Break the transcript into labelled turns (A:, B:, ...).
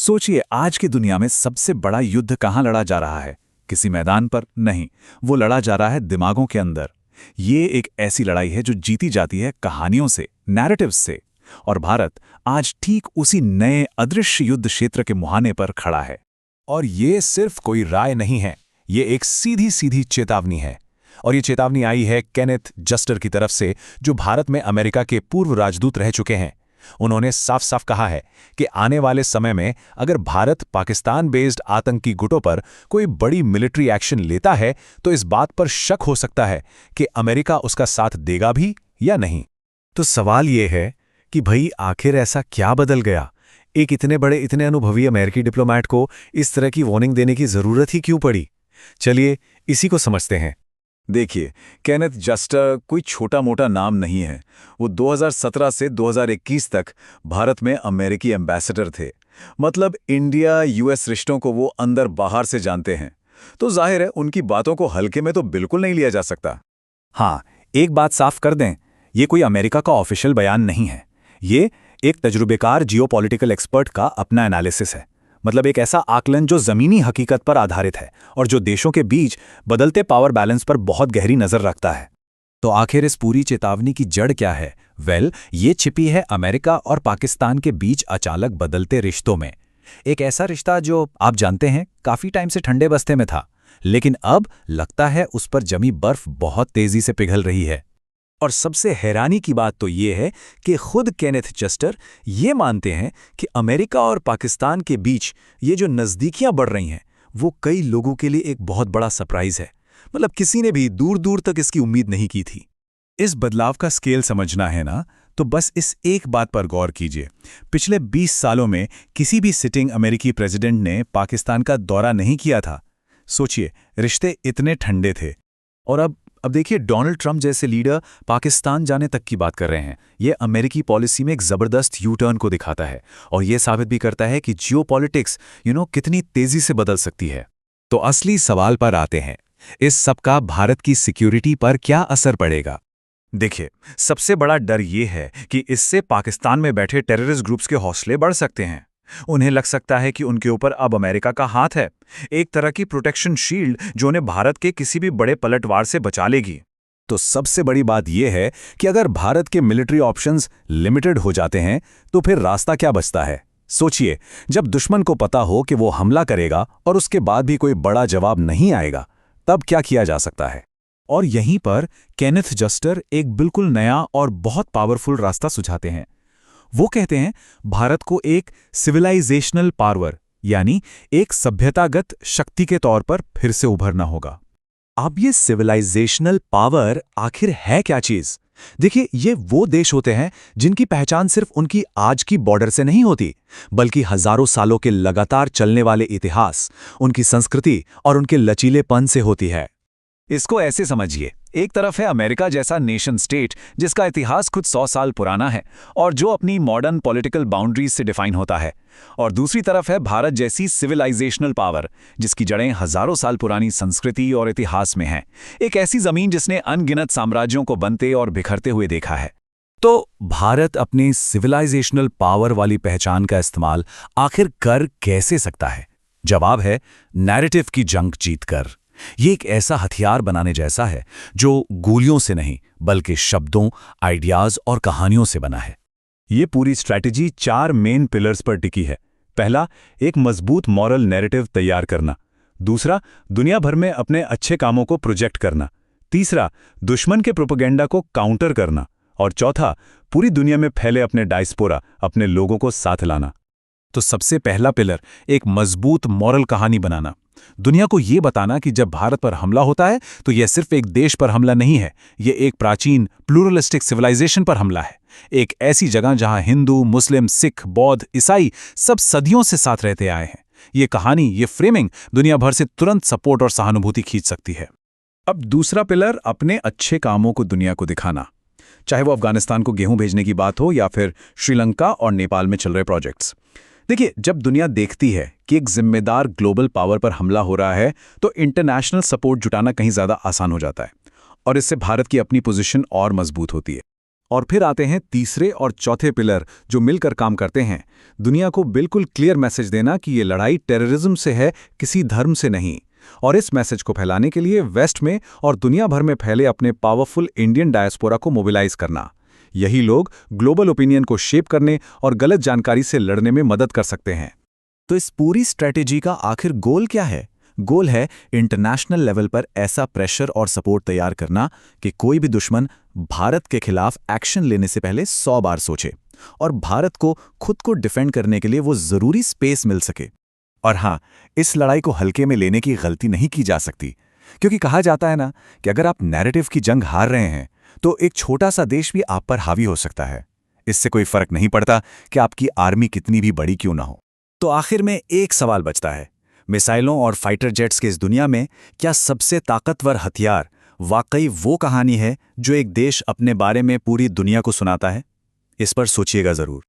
A: सोचिए, आज की दुनिया में सबसे बड़ा युद्ध कहाँ लड़ा जा रहा है? किसी मैदान पर नहीं, वो लड़ा जा रहा है दिमागों के अंदर। ये एक ऐसी लड़ाई है जो जीती जाती है कहानियों से, नैरेटिव्स से। और भारत आज ठीक उसी नए अदृश्य युद्ध क्षेत्र के मुहाने पर खड़ा है।
B: और ये सिर्फ कोई राय नहीं है, ये एक सीधी सीधी चेतावनी है। और ये चेतावनी आई है केनेथ जस्टर की तरफ से, जो भारत में अमेरिका के पूर्व राजदूत रह चुके हैं। उन्होंने साफ साफ कहा है कि आने वाले समय में अगर भारत पाकिस्तान बेस्ड आतंकी गुटों पर कोई बड़ी मिलिट्री एक्शन लेता है तो इस बात पर शक हो सकता है कि अमेरिका उसका साथ देगा भी या नहीं।
C: तो सवाल ये है कि भाई आखिर ऐसा क्या बदल गया? एक इतने बड़े, इतने अनुभवी अमेरिकी डिप्लोमैट को इस तरह की वार्निंग देने की जरूरत ही क्यों पड़ी? चलिए इसी को समझते हैं।
A: देखिए, केनेथ जस्टर कोई छोटा मोटा नाम नहीं है। वो 2017 से 2021 तक भारत में अमेरिकी एम्बेसडर थे। मतलब इंडिया यूएस रिश्तों को वो अंदर बाहर से जानते हैं। तो जाहिर है उनकी बातों को हल्के में तो बिल्कुल नहीं लिया जा सकता।
C: हाँ, एक बात साफ कर दें, ये कोई अमेरिका का ऑफिशियल बयान नहीं है। ये एक तजुर्बेकार जियोपॉलिटिकल एक्सपर्ट का अपना एनालिसिस है। मतलब एक ऐसा आकलन जो जमीनी हकीकत पर आधारित है और जो देशों के बीच बदलते पावर बैलेंस पर बहुत गहरी नजर रखता है। तो आखिर इस पूरी चेतावनी की जड़ क्या है? ये छिपी है अमेरिका और पाकिस्तान के बीच अचानक बदलते रिश्तों में। एक ऐसा रिश्ता जो आप जानते हैं काफी टाइम से ठंडे बस्ते में था, लेकिन अब लगता है उस पर जमी बर्फ बहुत तेजी से पिघल रही है। और सबसे हैरानी की बात तो ये है कि खुद केनेथ जस्टर ये मानते हैं कि अमेरिका और पाकिस्तान के बीच ये जो नज़दीकियां बढ़ रही हैं वो कई लोगों के लिए एक बहुत बड़ा सरप्राइज है। मतलब किसी ने भी दूर दूर तक इसकी उम्मीद नहीं की थी।
A: इस बदलाव का स्केल समझना है ना, तो बस इस एक बात पर गौर कीजिए। पिछले 20 सालों में किसी भी सिटिंग अमेरिकी प्रेसिडेंट ने पाकिस्तान का दौरा नहीं किया था। सोचिए, रिश्ते इतने ठंडे थे। और अब देखिए, डोनाल्ड ट्रंप जैसे लीडर पाकिस्तान जाने तक की बात कर रहे हैं। ये अमेरिकी पॉलिसी में एक ज़बरदस्त यू टर्न को दिखाता है और ये साबित भी करता है कि जियोपॉलिटिक्स कितनी तेजी से बदल सकती है।
C: तो असली सवाल पर आते हैं, इस सब का भारत की सिक्योरिटी पर क्या असर पड़ेगा?
A: देखिए, सबसे बड़ा डर ये है कि इससे पाकिस्तान में बैठे टेररिस्ट ग्रुप्स के हौसले बढ़ सकते हैं। उन्हें लग सकता है कि उनके ऊपर अब अमेरिका का हाथ है, एक तरह की प्रोटेक्शन शील्ड जो उन्हें भारत के किसी भी बड़े पलटवार से बचा लेगी।
C: तो सबसे बड़ी बात यह है कि अगर भारत के मिलिट्री ऑप्शंस लिमिटेड हो जाते हैं तो फिर रास्ता क्या बचता है? सोचिए, जब दुश्मन को पता हो कि वो हमला करेगा और उसके बाद भी कोई बड़ा जवाब नहीं आएगा, तब क्या किया जा सकता है? और यहीं पर केनेथ जस्टर एक बिल्कुल नया और बहुत पावरफुल रास्ता सुझाते हैं। वो कहते हैं भारत को एक सिविलाइजेशनल पावर यानी एक सभ्यतागत शक्ति के तौर पर फिर से उभरना होगा। अब ये सिविलाइजेशनल पावर आखिर है क्या चीज? देखिए, ये वो देश होते हैं जिनकी पहचान सिर्फ उनकी आज की बॉर्डर से नहीं होती, बल्कि हजारों सालों के लगातार चलने वाले इतिहास, उनकी संस्कृति और उनके लचीलेपन से होती है। इसको ऐसे समझिए, एक तरफ है अमेरिका जैसा नेशन स्टेट जिसका इतिहास खुद 100 साल पुराना है और जो अपनी मॉडर्न पॉलिटिकल बाउंड्रीज से डिफाइन होता है, और दूसरी तरफ है भारत जैसी सिविलाइजेशनल पावर जिसकी जड़ें हजारों साल पुरानी संस्कृति और इतिहास में हैं। एक ऐसी जमीन जिसने अनगिनत साम्राज्यों को बनते और बिखरते हुए देखा है। तो भारत अपनी सिविलाइजेशनल पावर वाली पहचान का इस्तेमाल आखिर कर कैसे सकता है? जवाब है नैरेटिव की जंग जीतकर। ये एक ऐसा हथियार बनाने जैसा है जो गोलियों से नहीं बल्कि शब्दों, आइडियाज और कहानियों से बना है। ये पूरी स्ट्रैटेजी 4 मेन पिलर्स पर टिकी है। पहला, एक मजबूत मॉरल नैरेटिव तैयार करना। दूसरा, दुनिया भर में अपने अच्छे कामों को प्रोजेक्ट करना। तीसरा, दुश्मन के प्रोपेगेंडा को काउंटर करना। और चौथा, पूरी दुनिया में फैले अपने डायस्पोरा, अपने लोगों को साथ लाना। तो सबसे पहला पिलर, एक मजबूत मॉरल कहानी बनाना। दुनिया को यह बताना कि जब भारत पर हमला होता है तो यह सिर्फ एक देश पर हमला नहीं है, यह एक प्राचीन प्लूरलिस्टिक सिविलाइजेशन पर हमला है। एक ऐसी जगह जहां हिंदू, मुस्लिम, सिख, बौद्ध, ईसाई सब सदियों से साथ रहते आए हैं। यह कहानी, यह फ्रेमिंग दुनिया भर से तुरंत सपोर्ट और सहानुभूति खींच सकती है। अब दूसरा पिलर, अपने अच्छे कामों को दुनिया को दिखाना। चाहे वो अफगानिस्तान को गेहूं भेजने की बात हो या फिर श्रीलंका और नेपाल में चल रहे प्रोजेक्ट्स। देखिए, जब दुनिया देखती है कि एक जिम्मेदार ग्लोबल पावर पर हमला हो रहा है तो इंटरनेशनल सपोर्ट जुटाना कहीं ज्यादा आसान हो जाता है और इससे भारत की अपनी पोजीशन और मजबूत होती है। और फिर आते हैं तीसरे और चौथे पिलर जो मिलकर काम करते हैं, दुनिया को बिल्कुल क्लियर मैसेज देना कि ये लड़ाई टेररिज्म से है, किसी धर्म से नहीं। और इस मैसेज को फैलाने के लिए वेस्ट में और दुनिया भर में फैले अपने पावरफुल इंडियन डायस्पोरा को मोबिलाइज करना। यही लोग ग्लोबल ओपिनियन को शेप करने और गलत जानकारी से लड़ने में मदद कर सकते हैं।
B: तो इस पूरी स्ट्रेटेजी का आखिर गोल क्या है? गोल है इंटरनेशनल लेवल पर ऐसा प्रेशर और सपोर्ट तैयार करना कि कोई भी दुश्मन भारत के खिलाफ एक्शन लेने से पहले 100 बार सोचे और भारत को खुद को डिफेंड करने के लिए वो जरूरी स्पेस मिल सके। और हाँ, इस लड़ाई को हल्के में लेने की गलती नहीं की जा सकती, क्योंकि कहा जाता है ना कि अगर आप नैरेटिव की जंग हार रहे हैं तो एक छोटा सा देश भी आप पर हावी हो सकता है। इससे कोई फर्क नहीं पड़ता कि आपकी आर्मी कितनी भी बड़ी क्यों ना हो।
C: तो आखिर में एक सवाल बचता है, मिसाइलों और फाइटर जेट्स के इस दुनिया में क्या सबसे ताकतवर हथियार वाकई वो कहानी है जो एक देश अपने बारे में पूरी दुनिया को सुनाता है? इस पर सोचिएगा जरूर।